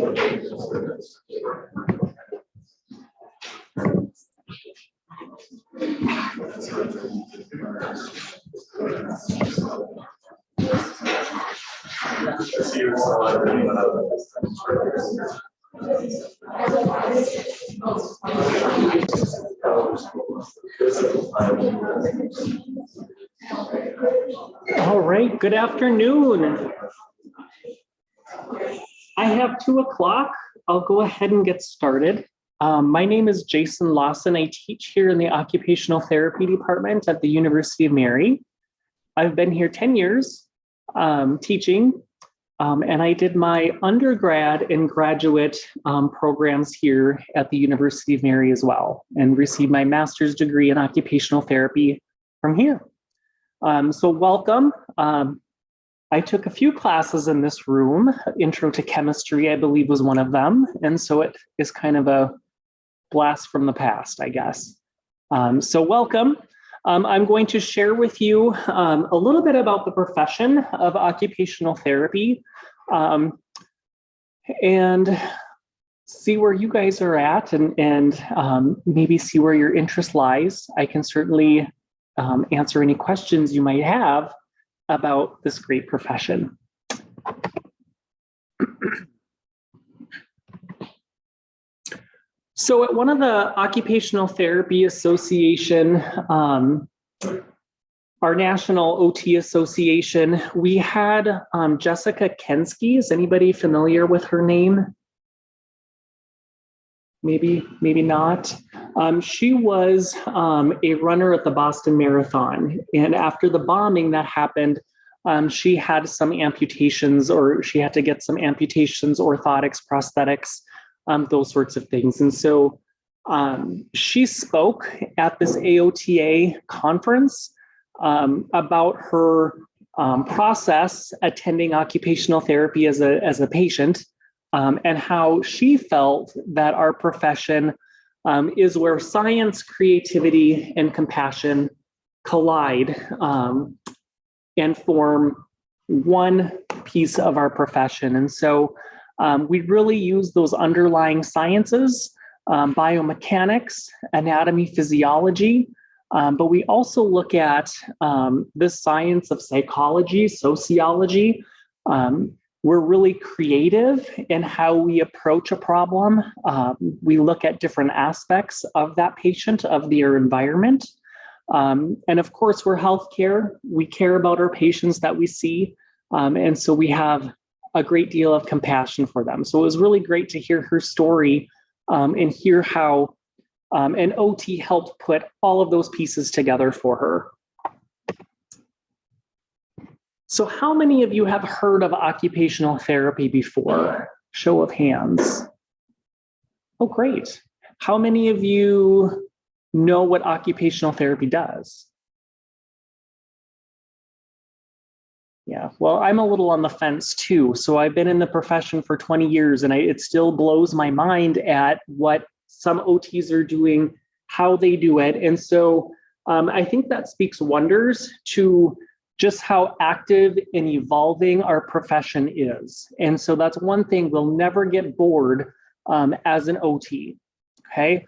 All right, good afternoon. I have 2 o'clock. I'll go ahead and get started. My name is Jason Lawson. I teach here in the Occupational Therapy Department at the University of Mary. I've been here 10 years teaching, and I did my undergrad and graduate programs here at the University of Mary as well, and received my master's degree in occupational therapy from here. So welcome. I took a few classes in this room. Intro to Chemistry, I believe, was one of them. And so it is kind of a blast from the past, I guess. So welcome. I'm going to share with you a little bit about the profession of occupational therapy and see where you guys are at and maybe see where your interest lies. I can certainly answer any questions you might have about this great profession. So at one of the Occupational Therapy Association, our National OT Association, we had Jessica Kensky. Is anybody familiar with her name? Maybe not. She was a runner at the Boston Marathon. And after the bombing that happened, she had some amputations, or she had to get some amputations, orthotics, prosthetics, those sorts of things. And so she spoke at this AOTA conference about her process attending occupational therapy as a patient. And how she felt that our profession is where science, creativity, and compassion collide and form one piece of our profession. And so we really use those underlying sciences, biomechanics, anatomy, physiology, but we also look at the science of psychology, sociology. We're really creative in how we approach a problem. We look at different aspects of that patient, of their environment. And of course, we're healthcare. We care about our patients that we see. And so we have a great deal of compassion for them. So it was really great to hear her story and hear how an OT helped put all of those pieces together for her. So how many of you have heard of occupational therapy before? Show of hands. Oh, great. How many of you know what occupational therapy does? Yeah, well, I'm a little on the fence too. So I've been in the profession for 20 years and it still blows my mind at what some OTs are doing, how they do it. And so I think that speaks wonders to just how active and evolving our profession is. And so that's one thing, we'll never get bored as an OT, okay?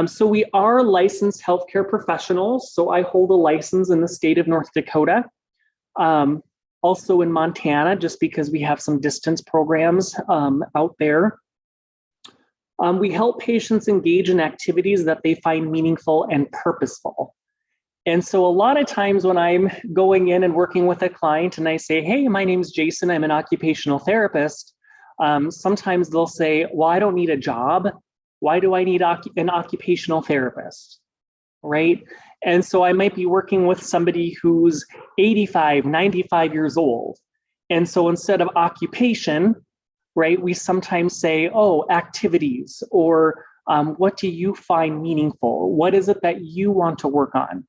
So we are licensed healthcare professionals. So I hold a license in the state of North Dakota, also in Montana, just because we have some distance programs out there. We help patients engage in activities that they find meaningful and purposeful. And so a lot of times when I'm going in and working with a client and I say, hey, my name's Jason, I'm an occupational therapist, sometimes they'll say, well, I don't need a job. Why do I need an occupational therapist, right? And so I might be working with somebody who's 85, 95 years old. And so instead of occupation, right, we sometimes say, oh, activities, or what do you find meaningful? What is it that you want to work on?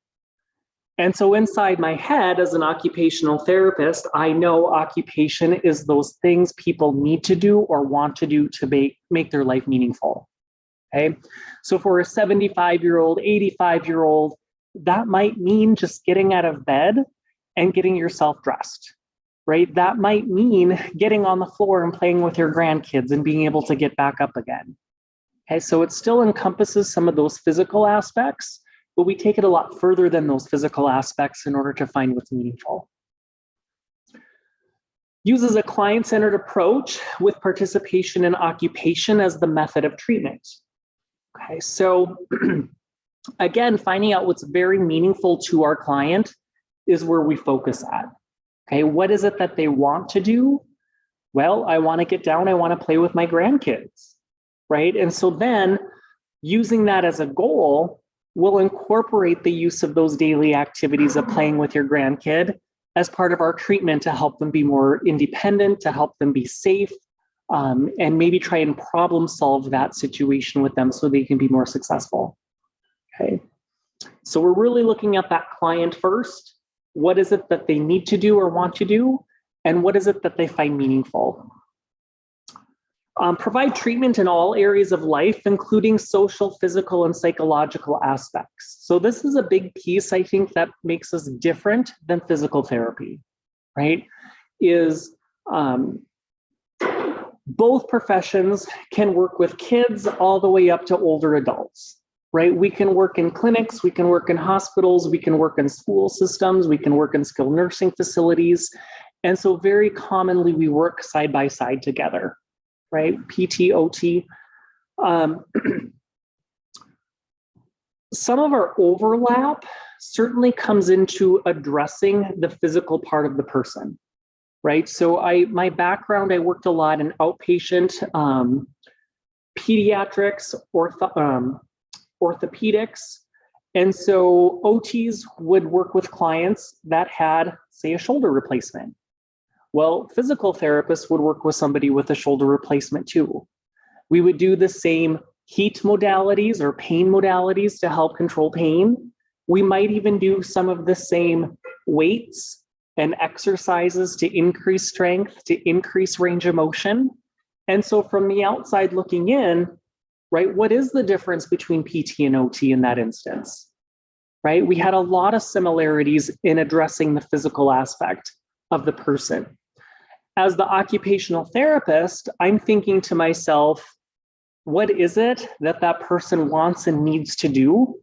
And so inside my head as an occupational therapist, I know occupation is those things people need to do or want to do to make their life meaningful, okay? So for a 75-year-old, 85-year-old, that might mean just getting out of bed and getting yourself dressed, right? That might mean getting on the floor and playing with your grandkids and being able to get back up again. Okay, so it still encompasses some of those physical aspects, but we take it a lot further than those physical aspects in order to find what's meaningful. Uses a client-centered approach with participation in occupation as the method of treatment. Okay, so again, finding out what's very meaningful to our client is where we focus at. Okay, what is it that they want to do? Well, I want to get down, I want to play with my grandkids, right? And so then using that as a goal, we'll incorporate the use of those daily activities of playing with your grandkid as part of our treatment to help them be more independent, to help them be safe, and maybe try and problem solve that situation with them so they can be more successful. Okay, so we're really looking at that client first. What is it that they need to do or want to do? And what is it that they find meaningful? Provide treatment in all areas of life, including social, physical, and psychological aspects. So this is a big piece, I think, that makes us different than physical therapy, right? Is both professions can work with kids all the way up to older adults, right? We can work in clinics, we can work in hospitals, we can work in school systems, we can work in skilled nursing facilities. And so very commonly we work side by side together, right? PT, OT. Some of our overlap certainly comes into addressing the physical part of the person, right? So my background, I worked a lot in outpatient pediatrics, orthopedics. And so OTs would work with clients that had, say, a shoulder replacement. Well, physical therapists would work with somebody with a shoulder replacement too. We would do the same heat modalities or pain modalities to help control pain. We might even do some of the same weights and exercises to increase strength, to increase range of motion. And so from the outside looking in, right, what is the difference between PT and OT in that instance, right? We had a lot of similarities in addressing the physical aspect of the person. As the occupational therapist, I'm thinking to myself, what is it that that person wants and needs to do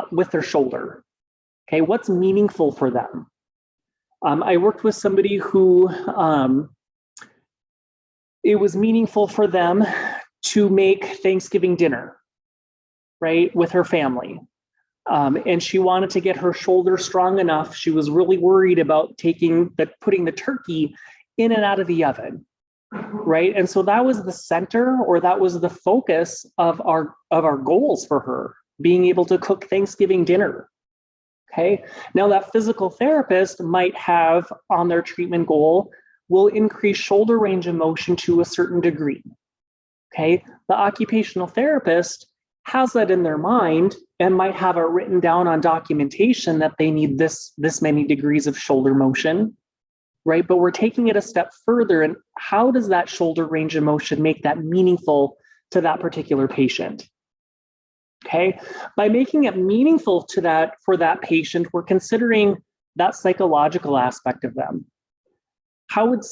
with their shoulder? Okay, what's meaningful for them? I worked with somebody who it was meaningful for them to make Thanksgiving dinner, right, with her family. And she wanted to get her shoulder strong enough. She was really worried about putting the turkey in and out of the oven, right? And so that was the center, or that was the focus of our goals for her, being able to cook Thanksgiving dinner. Okay. Now that physical therapist might have on their treatment goal will increase shoulder range of motion to a certain degree. Okay. The occupational therapist has that in their mind and might have it written down on documentation that they need this many degrees of shoulder motion, right? But we're taking it a step further, and how does that shoulder range of motion make that meaningful to that particular patient? Okay, by making it meaningful for that patient, we're considering that psychological aspect of them. How would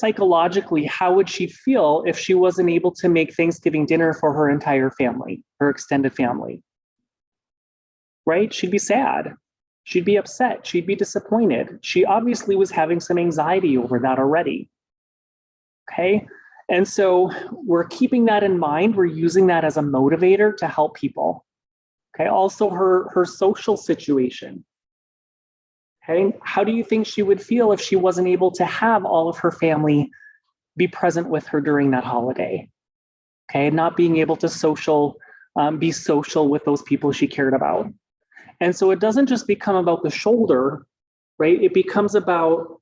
she feel if she wasn't able to make Thanksgiving dinner for her entire family, her extended family? Right? She'd be sad. She'd be upset. She'd be disappointed. She obviously was having some anxiety over that already. Okay. And so we're keeping that in mind. We're using that as a motivator to help people. Okay. Also her social situation. Okay. How do you think she would feel if she wasn't able to have all of her family be present with her during that holiday? Okay. Not being able to be social with those people she cared about. And so it doesn't just become about the shoulder, right? It becomes about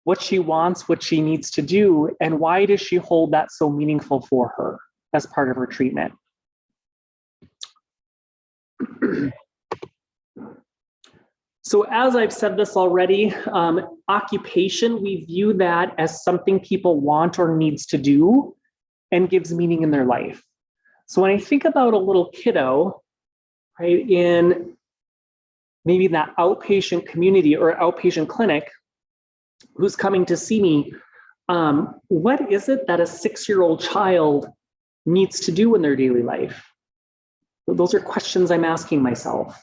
what she wants, what she needs to do, and why does she hold that so meaningful for her as part of her treatment. So as I've said this already, occupation, we view that as something people want or needs to do and gives meaning in their life. So when I think about a little kiddo, right, in maybe that outpatient community or outpatient clinic, who's coming to see me, what is it that a 6-year-old child needs to do in their daily life? Those are questions I'm asking myself.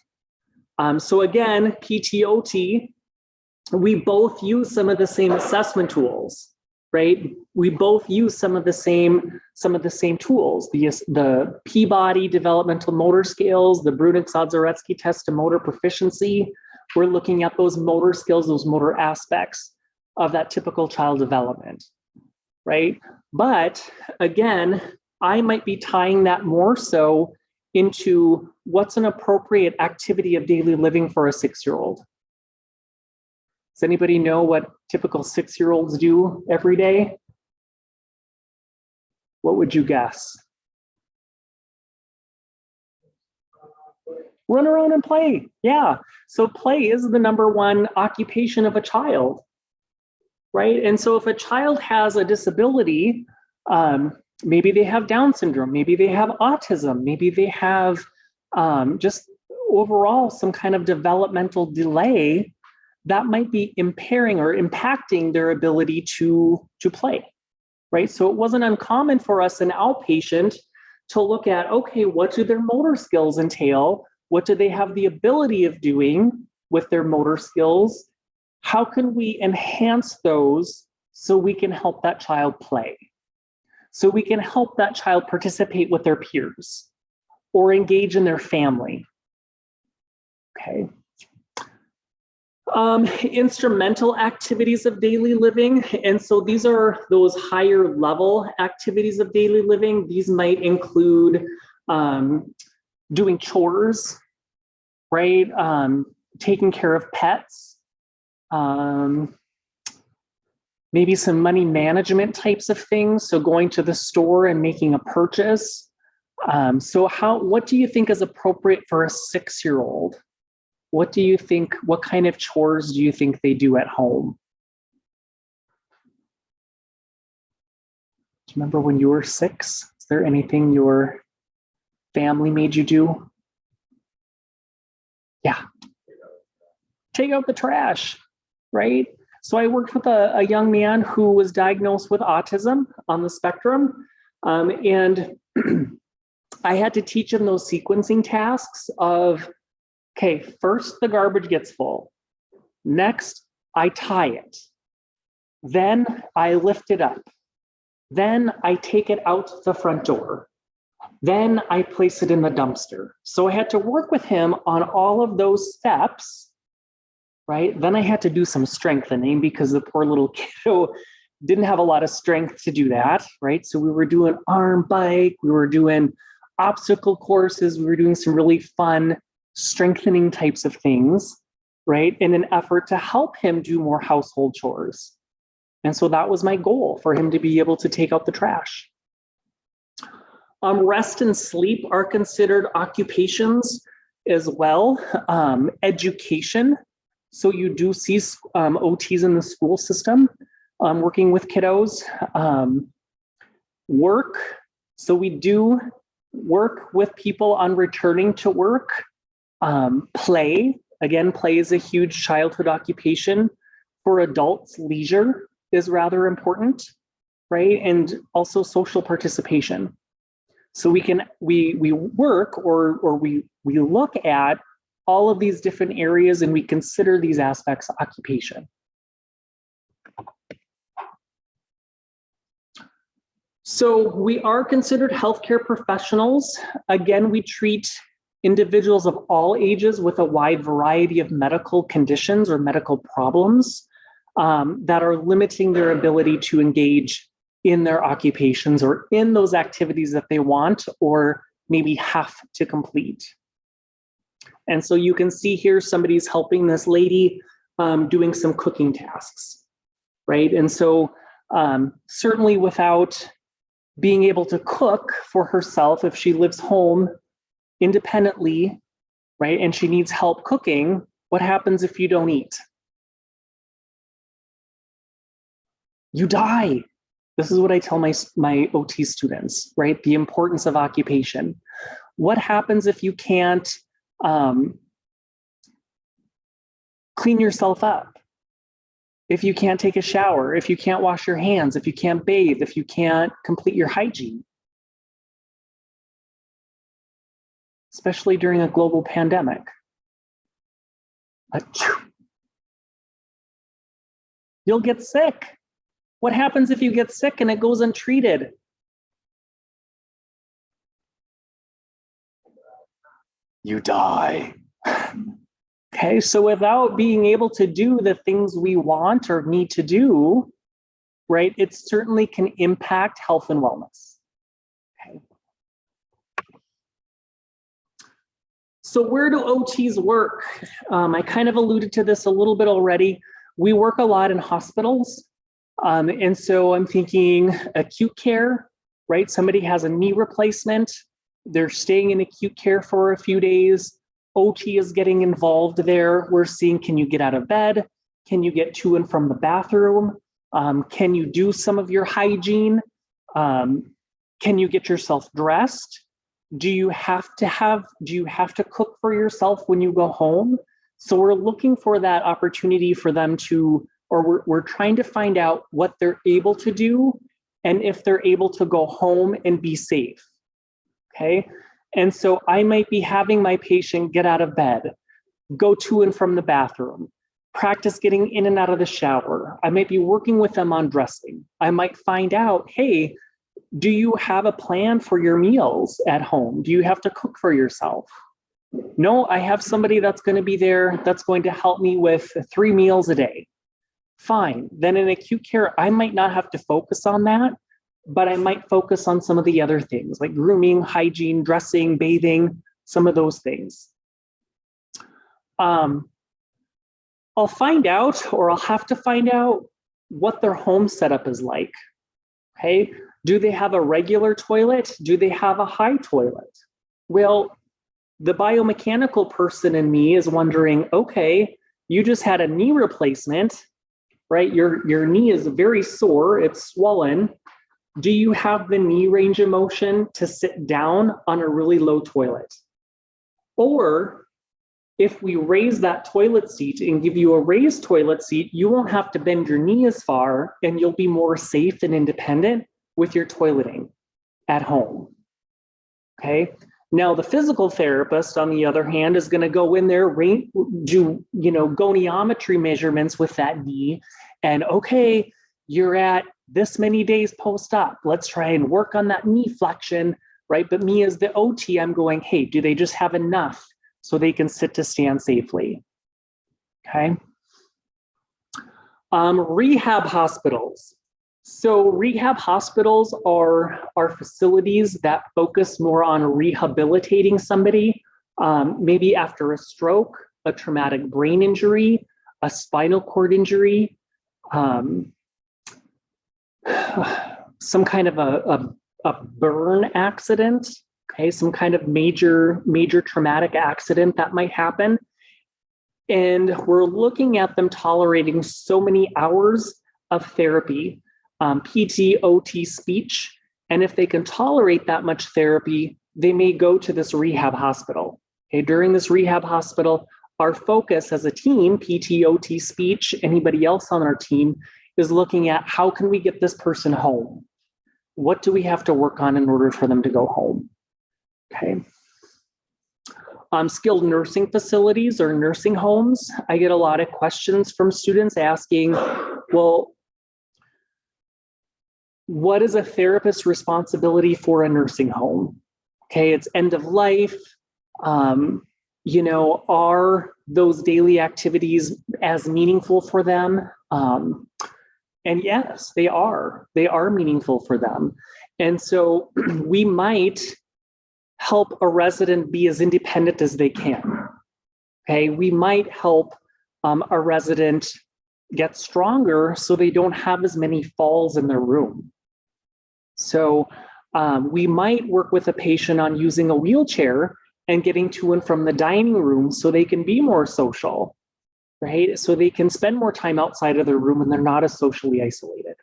So again, PTOT, we both use some of the same assessment tools, right? We both use some of the same tools, the Peabody developmental motor scales, the Brunick-Sadzoretsky test of motor proficiency. We're looking at those motor skills, those motor aspects of that typical child development, right? But again, I might be tying that more so into what's an appropriate activity of daily living for a 6-year-old. Does anybody know what typical 6-year-olds do every day? What would you guess? Run around and play. Yeah. So play is the number one occupation of a child, right? And so if a child has a disability, maybe they have Down syndrome, maybe they have autism, maybe they have just overall some kind of developmental delay, that might be impairing or impacting their ability to play, right? So it wasn't uncommon for us in outpatient to look at, okay, what do their motor skills entail? What do they have the ability of doing with their motor skills? How can we enhance those so we can help that child play? So we can help that child participate with their peers or engage in their family. Okay. Instrumental activities of daily living. And so these are those higher level activities of daily living. These might include doing chores, right? Taking care of pets, maybe some money management types of things. So going to the store and making a purchase. What do you think is appropriate for a 6-year-old? What do you think, what kind of chores do you think they do at home? Do you remember when you were 6? Is there anything your family made you do? Yeah. Take out the trash, right? So I worked with a young man who was diagnosed with autism on the spectrum. And I had to teach him those sequencing tasks of, okay, first the garbage gets full. Next, I tie it. Then I lift it up. Then I take it out the front door. Then I place it in the dumpster. So I had to work with him on all of those steps, right? Then I had to do some strengthening because the poor little kiddo didn't have a lot of strength to do that, right? So we were doing arm bike, we were doing obstacle courses, we were doing some really fun strengthening types of things, right? In an effort to help him do more household chores. And so that was my goal, for him to be able to take out the trash. Rest and sleep are considered occupations as well. Education. So you do see OTs in the school system working with kiddos. Work. So we do work with people on returning to work. Play. Again, play is a huge childhood occupation. For adults, leisure is rather important, right? And also social participation. So we work or we look at all of these different areas and we consider these aspects occupation. So we are considered healthcare professionals. Again, we treat individuals of all ages with a wide variety of medical conditions or medical problems that are limiting their ability to engage in their occupations or in those activities that they want or maybe have to complete. And so you can see here somebody's helping this lady doing some cooking tasks, right? And so certainly without being able to cook for herself, if she lives home independently, right, and she needs help cooking, what happens if you don't eat? You die. This is what I tell my OT students, right? The importance of occupation. What happens if you can't clean yourself up? if you can't take a shower, if you can't wash your hands, if you can't bathe, if you can't complete your hygiene, especially during a global pandemic. You'll get sick. What happens if you get sick and it goes untreated? You die. Okay, so without being able to do the things we want or need to do, right, it certainly can impact health and wellness. Okay. So where do OTs work? I kind of alluded to this a little bit already. We work a lot in hospitals. And so I'm thinking acute care, right? Somebody has a knee replacement. They're staying in acute care for a few days. OT is getting involved there. We're seeing, can you get out of bed? Can you get to and from the bathroom? Can you do some of your hygiene? Can you get yourself dressed? Do you have to cook for yourself when you go home? So we're looking for that opportunity for them to, or we're trying to find out what they're able to do and if they're able to go home and be safe. Okay. And so I might be having my patient get out of bed, go to and from the bathroom, practice getting in and out of the shower. I might be working with them on dressing. I might find out, hey, do you have a plan for your meals at home? Do you have to cook for yourself? No, I have somebody that's going to be there that's going to help me with 3 meals a day. Fine. Then in acute care, I might not have to focus on that, but I might focus on some of the other things like grooming, hygiene, dressing, bathing, some of those things. I'll find out, or I'll have to find out what their home setup is like. Okay. Do they have a regular toilet? Do they have a high toilet? Well, the biomechanical person in me is wondering, okay, you just had a knee replacement, right? Your knee is very sore, it's swollen. Do you have the knee range of motion to sit down on a really low toilet? Or if we raise that toilet seat and give you a raised toilet seat, you won't have to bend your knee as far and you'll be more safe and independent with your toileting at home. Okay. Now the physical therapist, on the other hand, is going to go in there, do goniometry measurements with that knee, and okay, you're at this many days post-op. Let's try and work on that knee flexion, right? But me as the OT, I'm going, hey, do they just have enough so they can sit to stand safely? Okay. Rehab hospitals. So rehab hospitals are facilities that focus more on rehabilitating somebody, maybe after a stroke, a traumatic brain injury, a spinal cord injury, some kind of a burn accident, okay, some kind of major traumatic accident that might happen. And we're looking at them tolerating so many hours of therapy, PT, OT, speech. And if they can tolerate that much therapy, they may go to this rehab hospital. Okay, during this rehab hospital, our focus as a team, PT, OT, speech, anybody else on our team, is looking at how can we get this person home? What do we have to work on in order for them to go home? Okay. Skilled nursing facilities or nursing homes. I get a lot of questions from students asking, well, what is a therapist's responsibility for a nursing home? Okay, it's end of life. Are those daily activities as meaningful for them? And yes, they are. They are meaningful for them. And so we might help a resident be as independent as they can. Okay, we might help a resident get stronger so they don't have as many falls in their room. So we might work with a patient on using a wheelchair and getting to and from the dining room so they can be more social, right? So they can spend more time outside of their room and they're not as socially isolated.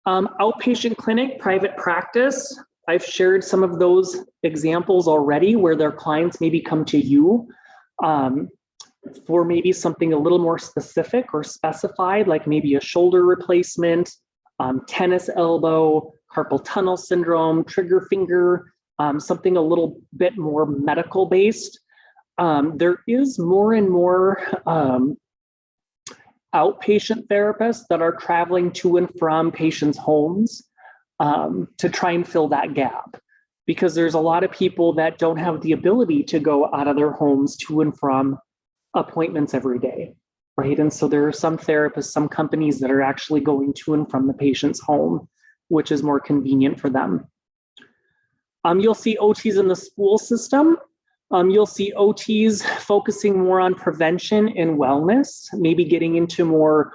Outpatient clinic, private practice. I've shared some of those examples already where their clients maybe come to you. for maybe something a little more specific or specified, like maybe a shoulder replacement, tennis elbow, carpal tunnel syndrome, trigger finger, something a little bit more medical based. There is more and more outpatient therapists that are traveling to and from patients' homes to try and fill that gap, because there's a lot of people that don't have the ability to go out of their homes to and from appointments every day, right? And so there are some therapists, some companies that are actually going to and from the patient's home, which is more convenient for them. You'll see OTs in the school system. You'll see OTs focusing more on prevention and wellness, maybe getting into more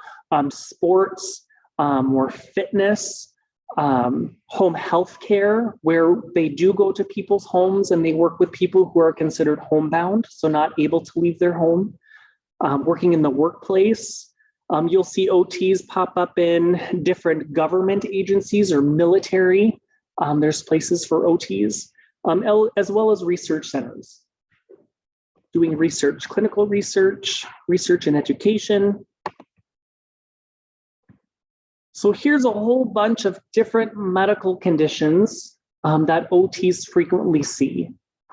sports, more fitness, home health care, where they do go to people's homes and they work with people who are considered homebound, so not able to leave their home. Working in the workplace. You'll see OTs pop up in different government agencies or military. There's places for OTs, as well as research centers. Doing research, clinical research, research and education. So here's a whole bunch of different medical conditions that OTs frequently see.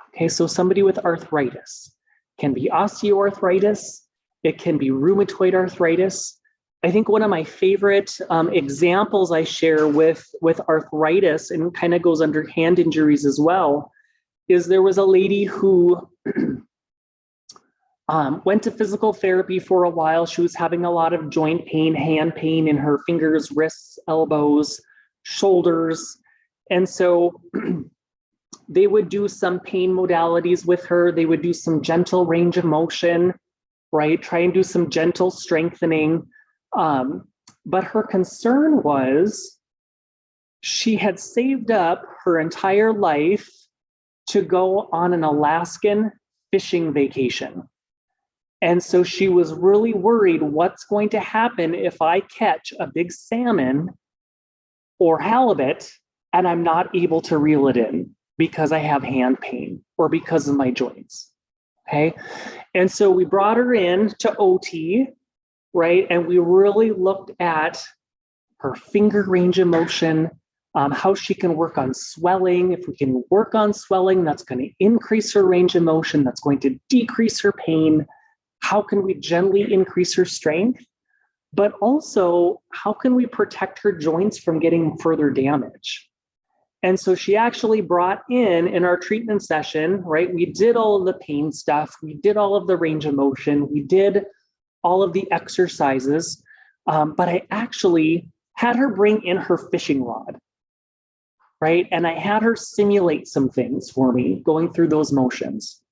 Okay, so somebody with arthritis can be osteoarthritis, it can be rheumatoid arthritis. I think one of my favorite examples I share with arthritis, and kind of goes under hand injuries as well, is there was a lady who went to physical therapy for a while. She was having a lot of joint pain, hand pain in her fingers, wrists, elbows, shoulders. And so they would do some pain modalities with her. They would do some gentle range of motion, right? Try and do some gentle strengthening. But her concern was she had saved up her entire life to go on an Alaskan fishing vacation. And so she was really worried, what's going to happen if I catch a big salmon or halibut and I'm not able to reel it in because I have hand pain or because of my joints, okay? And so we brought her in to OT, right? And we really looked at her finger range of motion, how she can work on swelling. If we can work on swelling, that's going to increase her range of motion, that's going to decrease her pain. How can we gently increase her strength? But also, how can we protect her joints from getting further damage? And so she actually brought in our treatment session, right? We did all of the pain stuff. We did all of the range of motion. We did all of the exercises. But I actually had her bring in her fishing rod, right? And I had her simulate some things for me going through those motions.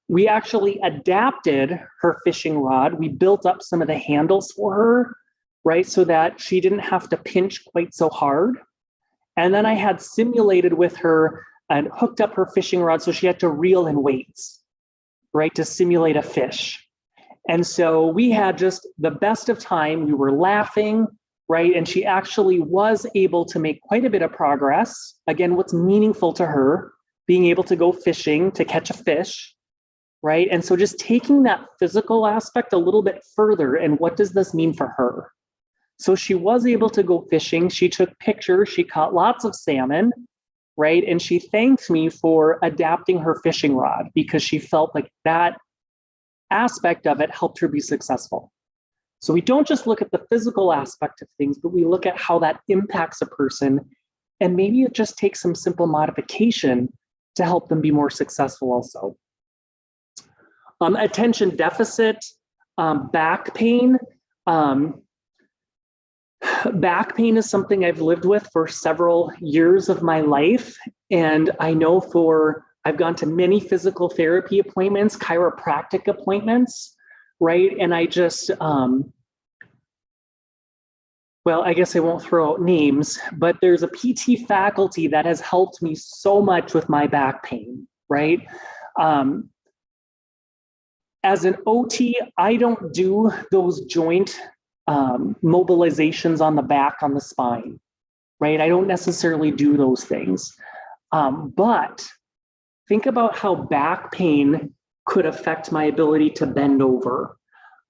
We actually adapted her fishing rod. We built up some of the handles for her, right? So that she didn't have to pinch quite so hard. And then I had simulated with her and hooked up her fishing rod so she had to reel in weights, right? To simulate a fish. And so we had just the best of time. We were laughing, right? And she actually was able to make quite a bit of progress. Again, what's meaningful to her, being able to go fishing to catch a fish, right? And so just taking that physical aspect a little bit further, and what does this mean for her? So she was able to go fishing. She took pictures. She caught lots of salmon, right? And she thanked me for adapting her fishing rod because she felt like that aspect of it helped her be successful. So we don't just look at the physical aspect of things, but we look at how that impacts a person. And maybe it just takes some simple modification to help them be more successful also. Attention deficit, back pain. Back pain is something I've lived with for several years of my life. And I know I've gone to many physical therapy appointments, chiropractic appointments, right? And I just, well, I guess I won't throw out names, but there's a PT faculty that has helped me so much with my back pain, right? As an OT, I don't do those joint mobilizations on the back, on the spine, right? I don't necessarily do those things. But think about how back pain could affect my ability to bend over.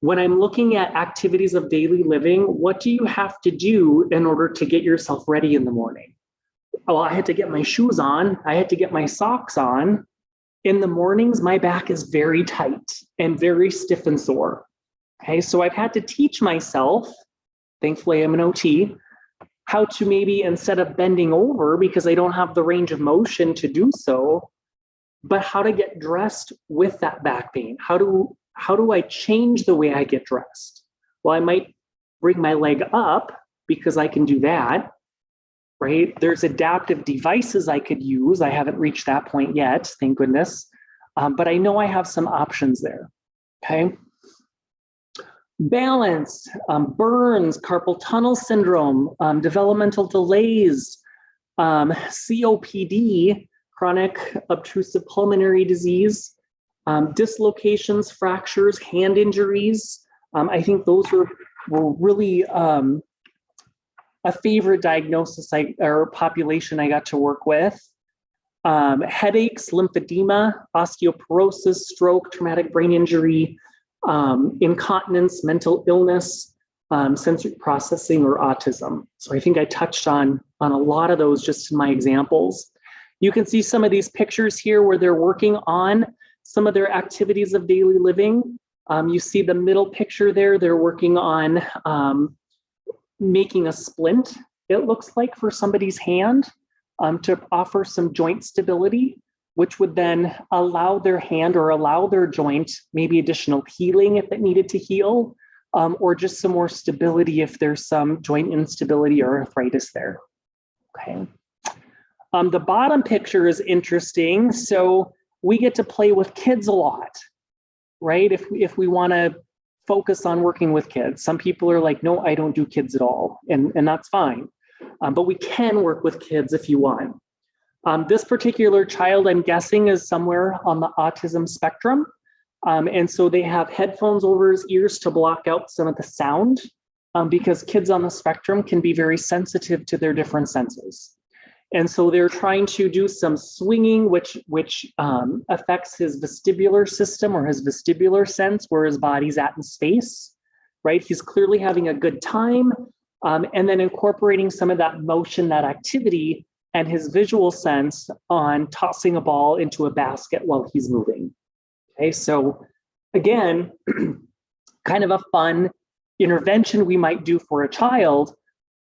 When I'm looking at activities of daily living, what do you have to do in order to get yourself ready in the morning? Well, I had to get my shoes on. I had to get my socks on. In the mornings, my back is very tight and very stiff and sore. Okay, so I've had to teach myself, thankfully I'm an OT, how to maybe, instead of bending over because I don't have the range of motion to do so, but how to get dressed with that back pain. How do I change the way I get dressed? Well, I might bring my leg up because I can do that, right? There's adaptive devices I could use. I haven't reached that point yet, thank goodness. But I know I have some options there, okay? Balance, burns, carpal tunnel syndrome, developmental delays, COPD, chronic obstructive pulmonary disease, dislocations, fractures, hand injuries. I think those were really a favorite diagnosis or population I got to work with. Headaches, lymphedema, osteoporosis, stroke, traumatic brain injury, incontinence, mental illness, sensory processing, or autism. So I think I touched on a lot of those just in my examples. You can see some of these pictures here where they're working on some of their activities of daily living. You see the middle picture there, they're working on making a splint, it looks like, for somebody's hand to offer some joint stability, which would then allow their hand or allow their joint maybe additional healing if it needed to heal, or just some more stability if there's some joint instability or arthritis there. Okay. The bottom picture is interesting. So we get to play with kids a lot, right? If we want to focus on working with kids. Some people are like, no, I don't do kids at all. And that's fine. But we can work with kids if you want. This particular child, I'm guessing, is somewhere on the autism spectrum. And so they have headphones over his ears to block out some of the sound, because kids on the spectrum can be very sensitive to their different senses. And so they're trying to do some swinging, which affects his vestibular system or his vestibular sense, where his body's at in space, right? He's clearly having a good time. And then incorporating some of that motion, that activity, and his visual sense on tossing a ball into a basket while he's moving. Okay, so again, kind of a fun intervention we might do for a child,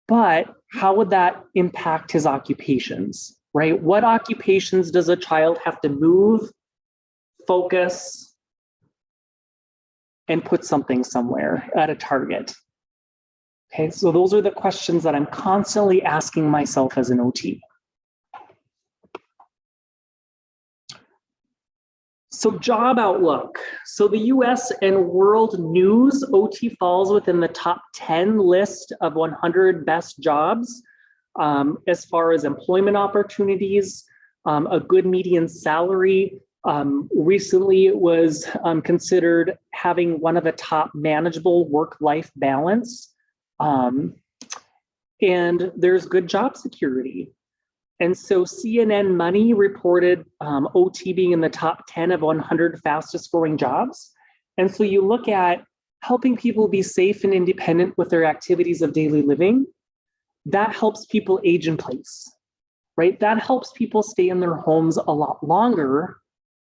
but how would that impact his occupations, right? What occupations does a child have to move, focus, and put something somewhere at a target? Okay, so those are the questions that I'm constantly asking myself as an OT. So job outlook. So the US and world news, OT falls within the top 10 list of 100 best jobs as far as employment opportunities, a good median salary. Recently it was considered having one of the top manageable work-life balance. And there's good job security. And so CNN Money reported OT being in the top 10 of 100 fastest growing jobs. And so you look at helping people be safe and independent with their activities of daily living. That helps people age in place, right? That helps people stay in their homes a lot longer,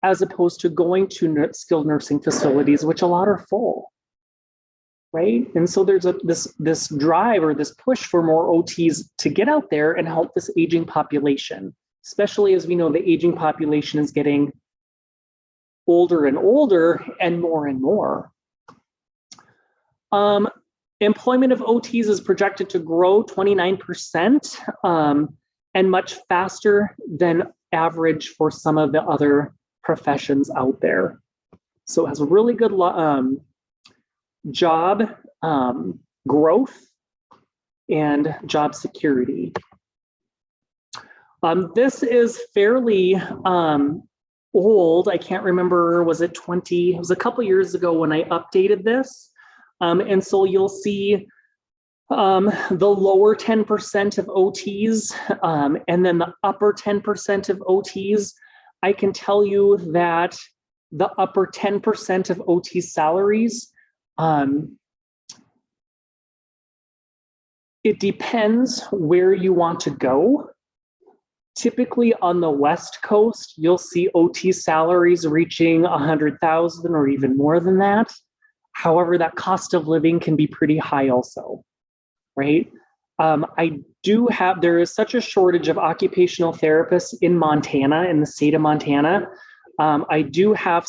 as opposed to going to skilled nursing facilities, which a lot are full. Right? And so there's this drive or this push for more OTs to get out there and help this aging population, especially as we know the aging population is getting older and older and more. Employment of OTs is projected to grow 29% and much faster than average for some of the other professions out there. So it has a really good job growth and job security. This is fairly old. I can't remember, was it 20? It was a couple years ago when I updated this. And so you'll see the lower 10% of OTs and then the upper 10% of OTs. I can tell you that the upper 10% of OT salaries. It depends where you want to go. Typically on the West Coast, you'll see OT salaries reaching 100,000 or even more than that. However, that cost of living can be pretty high also, right? There is such a shortage of occupational therapists in Montana, in the state of Montana. We do have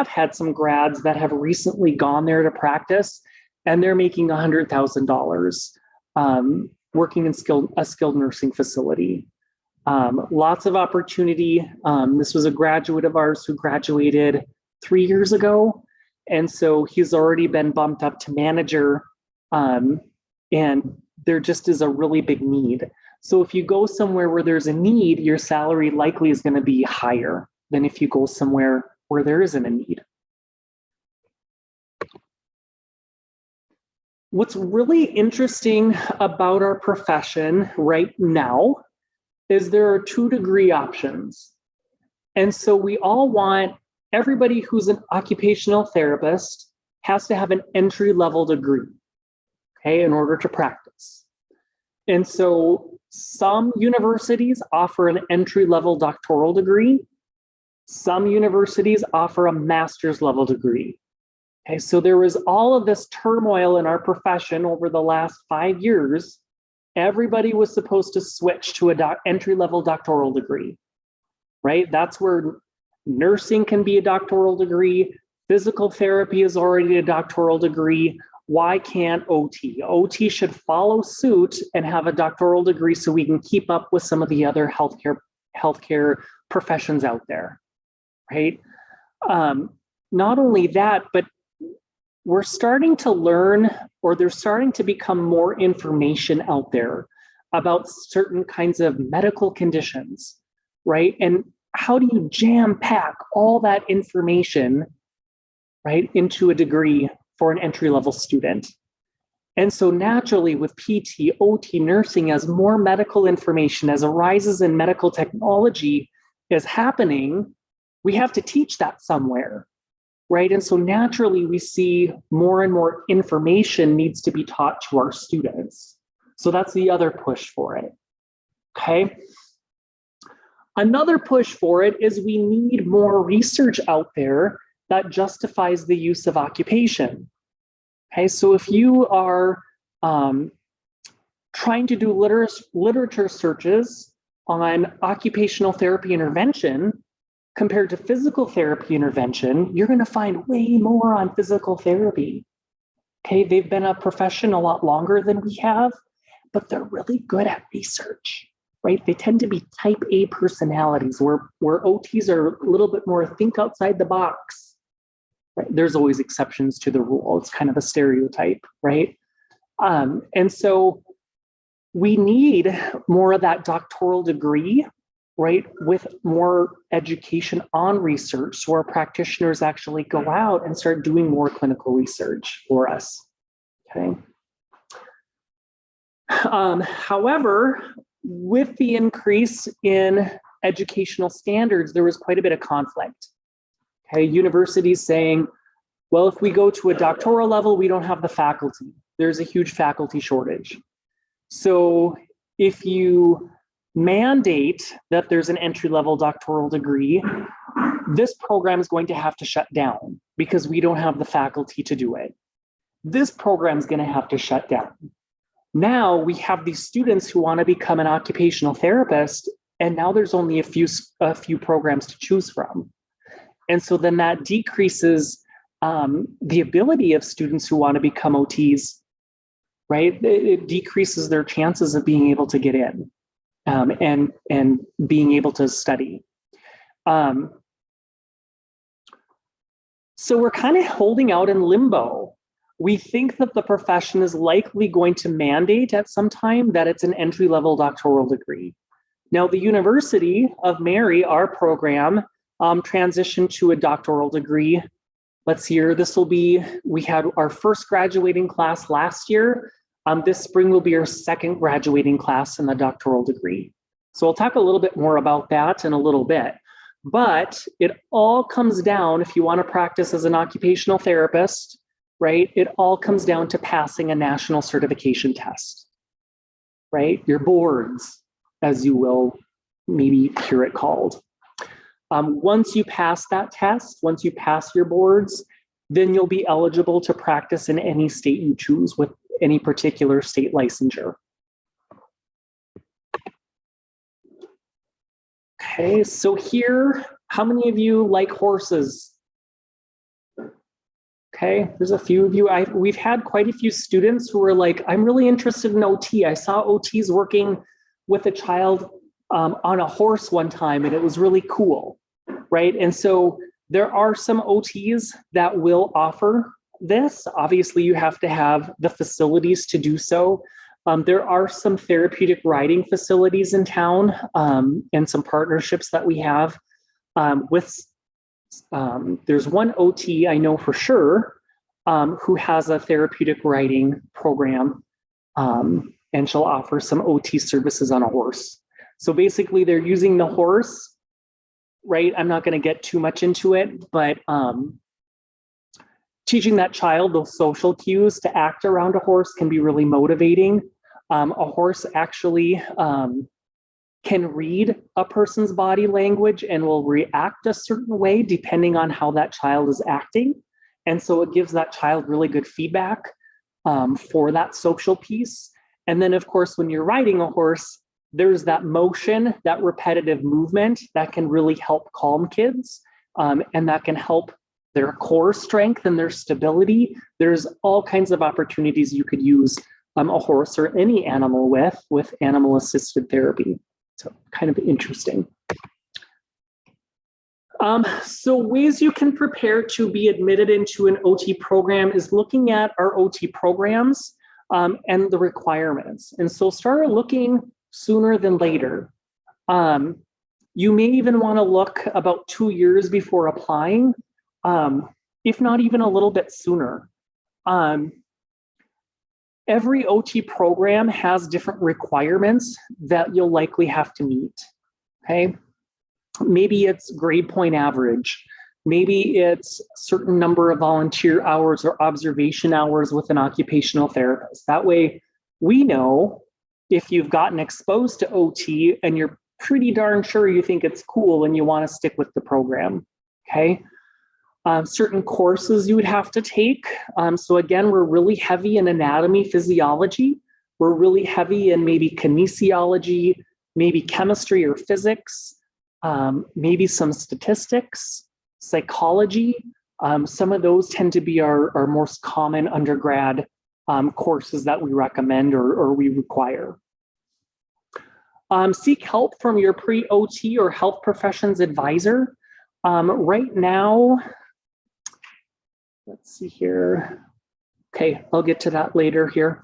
had some grads that have recently gone there to practice, and they're making $100,000 working in a skilled nursing facility. Lots of opportunity. This was a graduate of ours who graduated 3 years ago. And so he's already been bumped up to manager. And there just is a really big need. So if you go somewhere where there's a need, your salary likely is going to be higher than if you go somewhere where there isn't a need. What's really interesting about our profession right now is there are 2 degree options. And so we all want everybody who's an occupational therapist has to have an entry-level degree, okay, in order to practice. And so some universities offer an entry-level doctoral degree. Some universities offer a master's level degree. Okay, so there was all of this turmoil in our profession over the last 5 years. Everybody was supposed to switch to an entry-level doctoral degree, right? That's where nursing can be a doctoral degree. Physical therapy is already a doctoral degree. Why can't OT? OT should follow suit and have a doctoral degree so we can keep up with some of the other healthcare professions out there, right? Not only that, but we're starting to learn, or there's starting to become more information out there about certain kinds of medical conditions, right? And how do you jam pack all that information, right, into a degree for an entry-level student? And so naturally with PT, OT, nursing, as more medical information, as arises in medical technology is happening, we have to teach that somewhere, right? And so naturally we see more and more information needs to be taught to our students. So that's the other push for it, okay? Another push for it is we need more research out there that justifies the use of occupation. Okay, so if you are trying to do literature searches on occupational therapy intervention compared to physical therapy intervention, you're going to find way more on physical therapy. Okay, they've been a profession a lot longer than we have, but they're really good at research, right? They tend to be type A personalities where OTs are a little bit more think outside the box. Right? There's always exceptions to the rule. It's kind of a stereotype, right? And so we need more of that doctoral degree, right? With more education on research, so our practitioners actually go out and start doing more clinical research for us, okay? However, with the increase in educational standards, there was quite a bit of conflict. Okay, universities saying, well, if we go to a doctoral level, we don't have the faculty. There's a huge faculty shortage. So if you mandate that there's an entry-level doctoral degree, this program is going to have to shut down because we don't have the faculty to do it. This program is going to have to shut down. Now we have these students who want to become an occupational therapist, and now there's only a few programs to choose from. And so then that decreases the ability of students who want to become OTs, right? It decreases their chances of being able to get in and being able to study. So we're kind of holding out in limbo. We think that the profession is likely going to mandate at some time that it's an entry-level doctoral degree. Now, the University of Mary, our program, transition to a doctoral degree. Let's see here, we had our first graduating class last year. This spring will be our second graduating class in the doctoral degree. So I'll talk a little bit more about that in a little bit. But it all comes down, if you want to practice as an occupational therapist, right? It all comes down to passing a national certification test, right? Your boards, as you will maybe hear it called. Once you pass that test, once you pass your boards, then you'll be eligible to practice in any state you choose with any particular state licensure. Okay, so here, how many of you like horses? Okay, there's a few of you. We've had quite a few students who are like, I'm really interested in OT. I saw OTs working with a child on a horse one time, and it was really cool, right? And so there are some OTs that will offer this. Obviously, you have to have the facilities to do so. There are some therapeutic riding facilities in town and some partnerships that we have with. There's one OT I know for sure who has a therapeutic riding program, and she'll offer some OT services on a horse. So basically, they're using the horse, right? I'm not going to get too much into it, but teaching that child those social cues to act around a horse can be really motivating. A horse actually can read a person's body language and will react a certain way depending on how that child is acting. And so it gives that child really good feedback for that social piece. And then, of course, when you're riding a horse, there's that motion, that repetitive movement that can really help calm kids, and that can help their core strength and their stability. There's all kinds of opportunities you could use a horse or any animal with animal-assisted therapy. So kind of interesting. So ways you can prepare to be admitted into an OT program is looking at our OT programs and the requirements. And so start looking sooner than later. You may even want to look about 2 years before applying, if not even a little bit sooner. Every OT program has different requirements that you'll likely have to meet, okay? Maybe it's grade point average. Maybe it's a certain number of volunteer hours or observation hours with an occupational therapist. That way we know if you've gotten exposed to OT and you're pretty darn sure you think it's cool and you want to stick with the program, okay? Certain courses you would have to take. So again, we're really heavy in anatomy, physiology. We're really heavy in maybe kinesiology, maybe chemistry or physics, maybe some statistics, psychology. Some of those tend to be our most common undergrad courses that we recommend or we require. Seek help from your pre-OT or health professions advisor. Right now, let's see here. Okay, I'll get to that later here.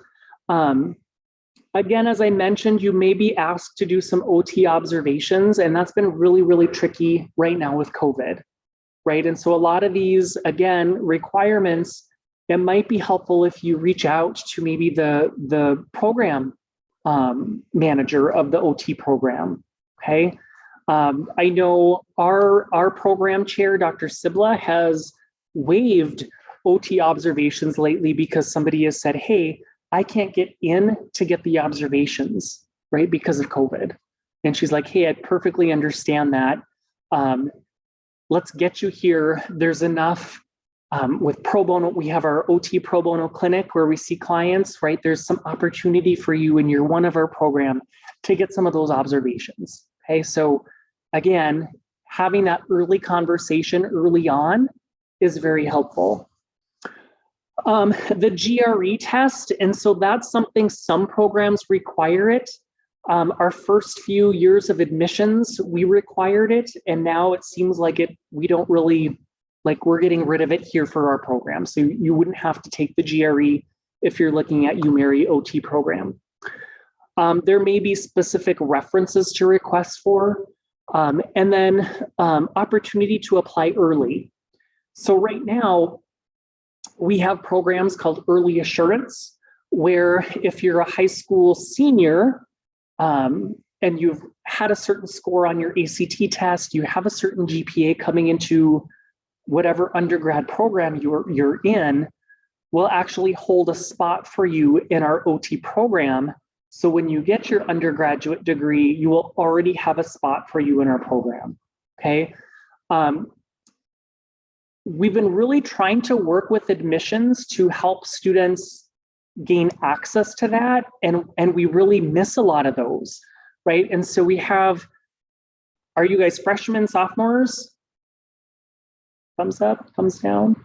Again, as I mentioned, you may be asked to do some OT observations, and that's been really, really tricky right now with COVID, right? And so a lot of these, again, requirements, it might be helpful if you reach out to maybe the program manager of the OT program, okay? I know our program chair, Dr. Sibla, has waived OT observations lately because somebody has said, hey, I can't get in to get the observations, right, because of COVID. And she's like, hey, I perfectly understand that. Let's get you here. There's enough with pro bono. We have our OT pro bono clinic where we see clients, right? There's some opportunity for you in year one of our program to get some of those observations, okay? So again, having that early conversation early on is very helpful. The GRE test, and so that's something some programs require it. Our first few years of admissions, we required it, and now it seems like we don't really, like we're getting rid of it here for our program. So you wouldn't have to take the GRE if you're looking at UMary OT program. There may be specific references to request for, and then opportunity to apply early. So right now, we have programs called Early Assurance, where if you're a high school senior, and you've had a certain score on your ACT test, you have a certain GPA coming into whatever undergrad program you're in, we'll actually hold a spot for you in our OT program. So when you get your undergraduate degree, you will already have a spot for you in our program, okay? We've been really trying to work with admissions to help students gain access to that, and we really miss a lot of those, right? And so we have, are you guys freshmen, sophomores? Thumbs up, thumbs down.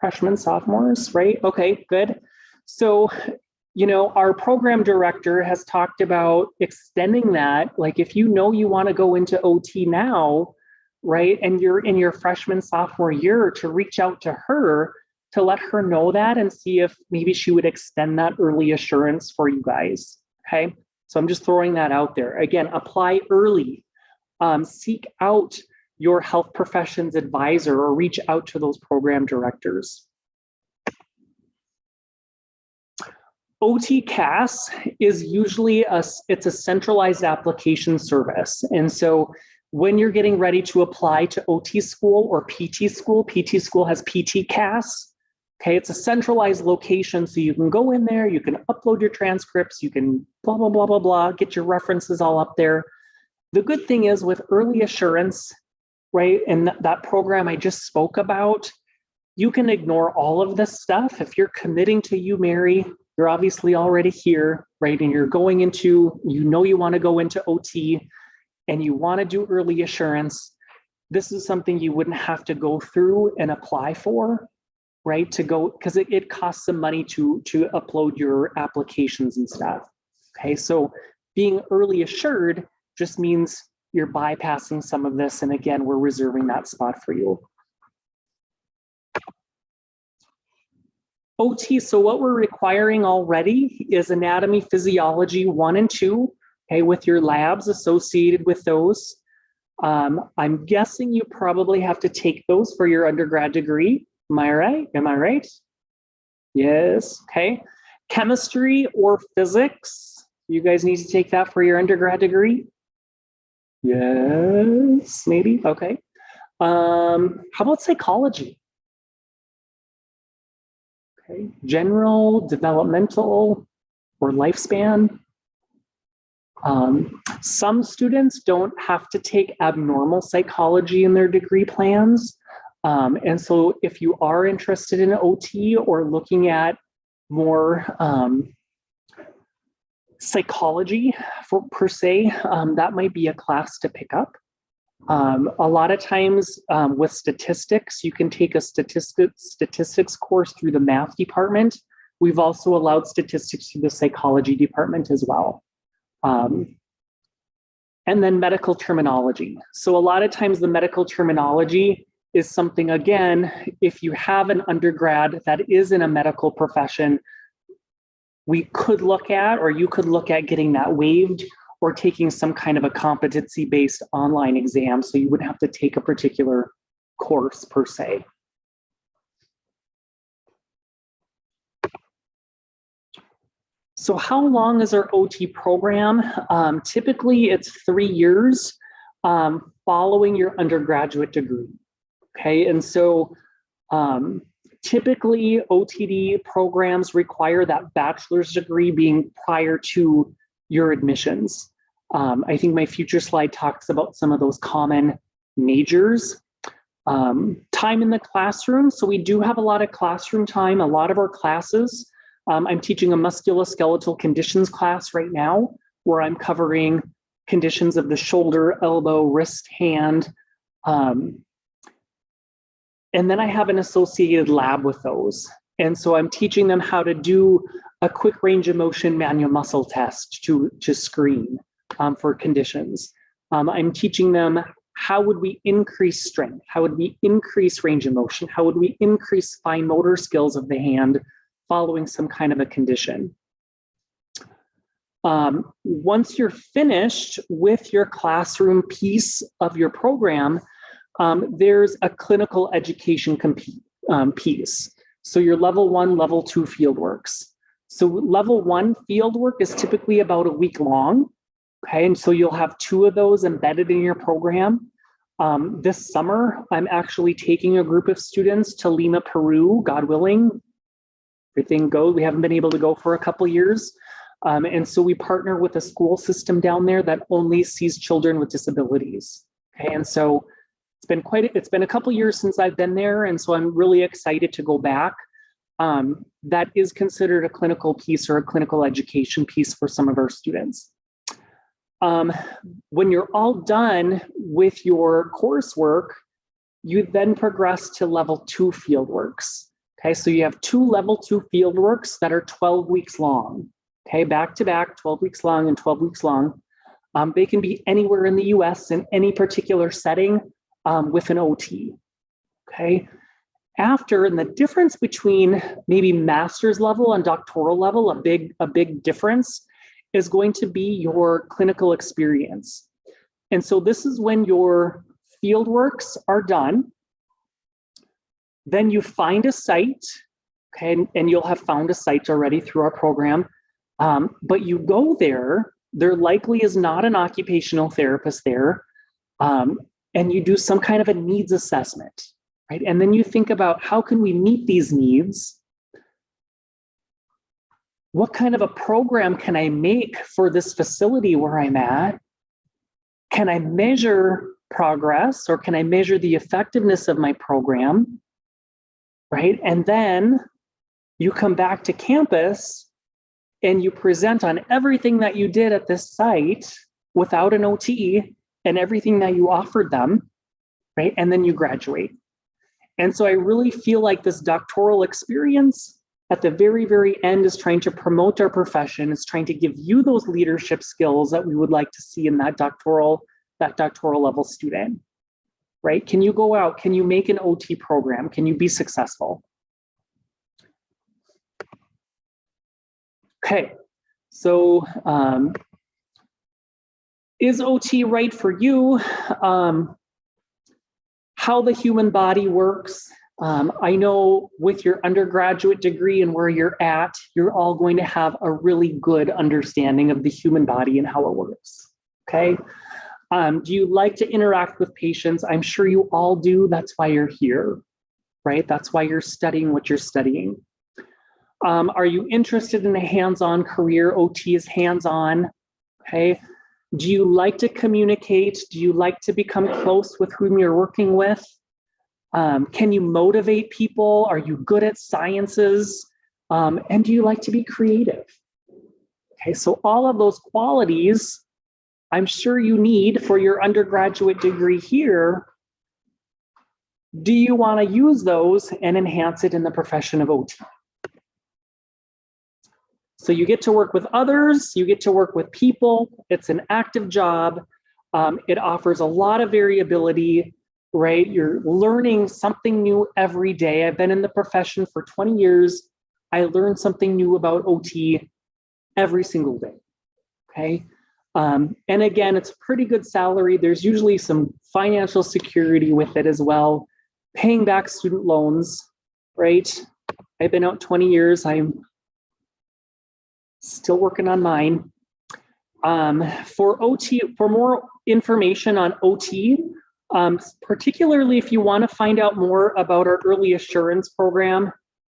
Freshmen, sophomores, right? Okay, good. So, you know, our program director has talked about extending that. Like if you know you want to go into OT now, right, and you're in your freshman, sophomore year, to reach out to her to let her know that and see if maybe she would extend that early assurance for you guys, okay? So I'm just throwing that out there. Again, apply early. Seek out your health professions advisor or reach out to those program directors. OTCAS is usually it's a centralized application service. And so when you're getting ready to apply to OT school or PT school has PTCAS. Okay, it's a centralized location, so you can go in there, you can upload your transcripts, you can blah, blah, blah, blah, blah, get your references all up there. The good thing is with early assurance, right, and that program I just spoke about, you can ignore all of this stuff. If you're committing to UMary, you're obviously already here, right, and you're going into, you know you want to go into OT and you want to do early assurance, this is something you wouldn't have to go through and apply for, right, to go, because it costs some money to upload your applications and stuff. Okay, so being early assured just means you're bypassing some of this, and again, we're reserving that spot for you. OT, so what we're requiring already is anatomy, physiology 1 and 2, okay, with your labs associated with those. I'm guessing you probably have to take those for your undergrad degree. Am I right? Am I right? Yes, okay. Chemistry or physics, you guys need to take that for your undergrad degree? Yes, maybe, okay. How about psychology? Okay, general, developmental, or lifespan. Some students don't have to take abnormal psychology in their degree plans. And so if you are interested in OT or looking at more psychology per se, that might be a class to pick up. A lot of times with statistics, you can take a statistics course through the math department. We've also allowed statistics through the psychology department as well. And then medical terminology. So a lot of times the medical terminology is something, again, if you have an undergrad that is in a medical profession, we could look at, or you could look at getting that waived or taking some kind of a competency-based online exam, so you wouldn't have to take a particular course per se. So how long is our OT program? Typically it's 3 years following your undergraduate degree, okay? And so typically OTD programs require that bachelor's degree being prior to your admissions. I think my future slide talks about some of those common majors. Time in the classroom. So we do have a lot of classroom time, a lot of our classes. I'm teaching a musculoskeletal conditions class right now, where I'm covering conditions of the shoulder, elbow, wrist, hand. And then I have an associated lab with those. And so I'm teaching them how to do a quick range of motion manual muscle test to screen for conditions. I'm teaching them how would we increase strength? How would we increase range of motion? How would we increase fine motor skills of the hand following some kind of a condition? Once you're finished with your classroom piece of your program, there's a clinical education piece. So your level 1, level 2 field works. So level 1 field work is typically about a week long. Okay, and so you'll have 2 of those embedded in your program. This summer, I'm actually taking a group of students to Lima, Peru, God willing. Everything goes. We haven't been able to go for a couple years. And so we partner with a school system down there that only sees children with disabilities. Okay, and so it's been a couple years since I've been there, and so I'm really excited to go back. That is considered a clinical piece or a clinical education piece for some of our students. When you're all done with your coursework, you then progress to level 2 fieldworks. Okay, so you have 2 level 2 fieldworks that are 12 weeks long. Okay, back to back, 12 weeks long and 12 weeks long. They can be anywhere in the US in any particular setting with an OT. Okay, and the difference between maybe master's level and doctoral level, a big difference is going to be your clinical experience. And so this is when your fieldworks are done. Then you find a site, okay, and you'll have found a site already through our program. But you go there likely is not an occupational therapist there, and you do some kind of a needs assessment, right? And then you think about how can we meet these needs? What kind of a program can I make for this facility where I'm at? Can I measure progress, or can I measure the effectiveness of my program, right? And then you come back to campus and you present on everything that you did at this site without an OT and everything that you offered them, right? And then you graduate. And so I really feel like this doctoral experience at the very, very end is trying to promote our profession, is trying to give you those leadership skills that we would like to see in that doctoral level student, right? Can you go out? Can you make an OT program? Can you be successful? Okay, so is OT right for you? How the human body works. I know with your undergraduate degree and where you're at, you're all going to have a really good understanding of the human body and how it works, okay? Do you like to interact with patients? I'm sure you all do. That's why you're here, right? That's why you're studying what you're studying. Are you interested in a hands-on career? OT is hands-on, okay? Do you like to communicate? Do you like to become close with whom you're working with? Can you motivate people? Are you good at sciences? And do you like to be creative? Okay, so all of those qualities I'm sure you need for your undergraduate degree here. Do you want to use those and enhance it in the profession of OT? So you get to work with others, you get to work with people. It's an active job. It offers a lot of variability, right? You're learning something new every day. I've been in the profession for 20 years. I learned something new about OT every single day, okay? And again, it's a pretty good salary. There's usually some financial security with it as well. Paying back student loans, right? I've been out 20 years. I'm still working on mine. For OT, for more information on OT, particularly if you want to find out more about our early assurance program,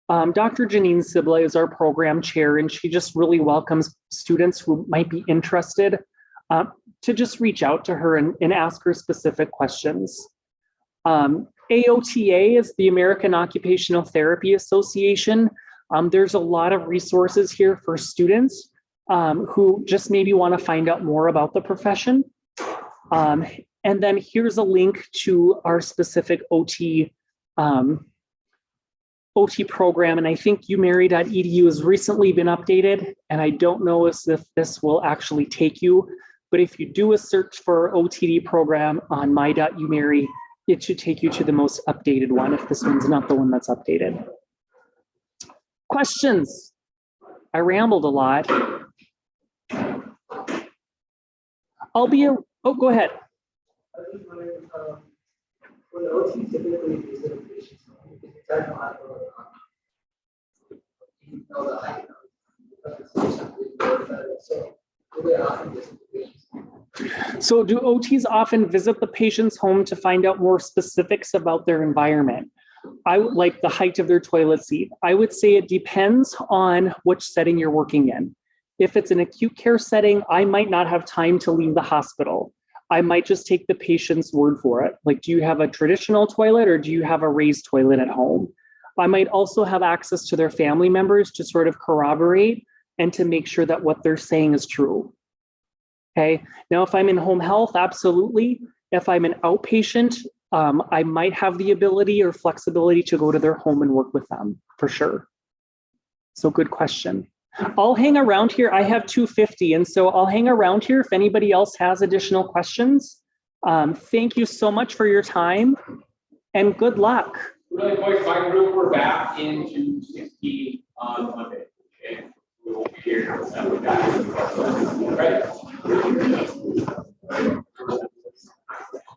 Dr. Janine Sibla is our program chair, and she just really welcomes students who might be interested to just reach out to her and ask her specific questions. AOTA is the American Occupational Therapy Association. There's a lot of resources here for students who just maybe want to find out more about the profession. And then here's a link to our specific OT program, and I think umary.edu has recently been updated, and I don't know if this will actually take you, but if you do a search for OTD program on my.umary, it should take you to the most updated one if this one's not the one that's updated. Questions? I rambled a lot. Oh, go ahead. I was just wondering, when the OT typically visit patients, if you try to add you know the height of the patient, so do they often visit the patients? So do OTs often visit the patient's home to find out more specifics about their environment? I would like the height of their toilet seat. I would say it depends on which setting you're working in. If it's an acute care setting, I might not have time to leave the hospital. I might just take the patient's word for it. Like, do you have a traditional toilet or do you have a raised toilet at home? I might also have access to their family members to sort of corroborate and to make sure that what they're saying is true. Okay. Now, if I'm in home health, absolutely. If I'm an outpatient, I might have the ability or flexibility to go to their home and work with them for sure. So good question. I'll hang around here. I have 250, and so I'll hang around here if anybody else has additional questions. Thank you so much for your time and good luck. Really quick, my group, we're back into 60 on Monday. Okay. We will be here. All right.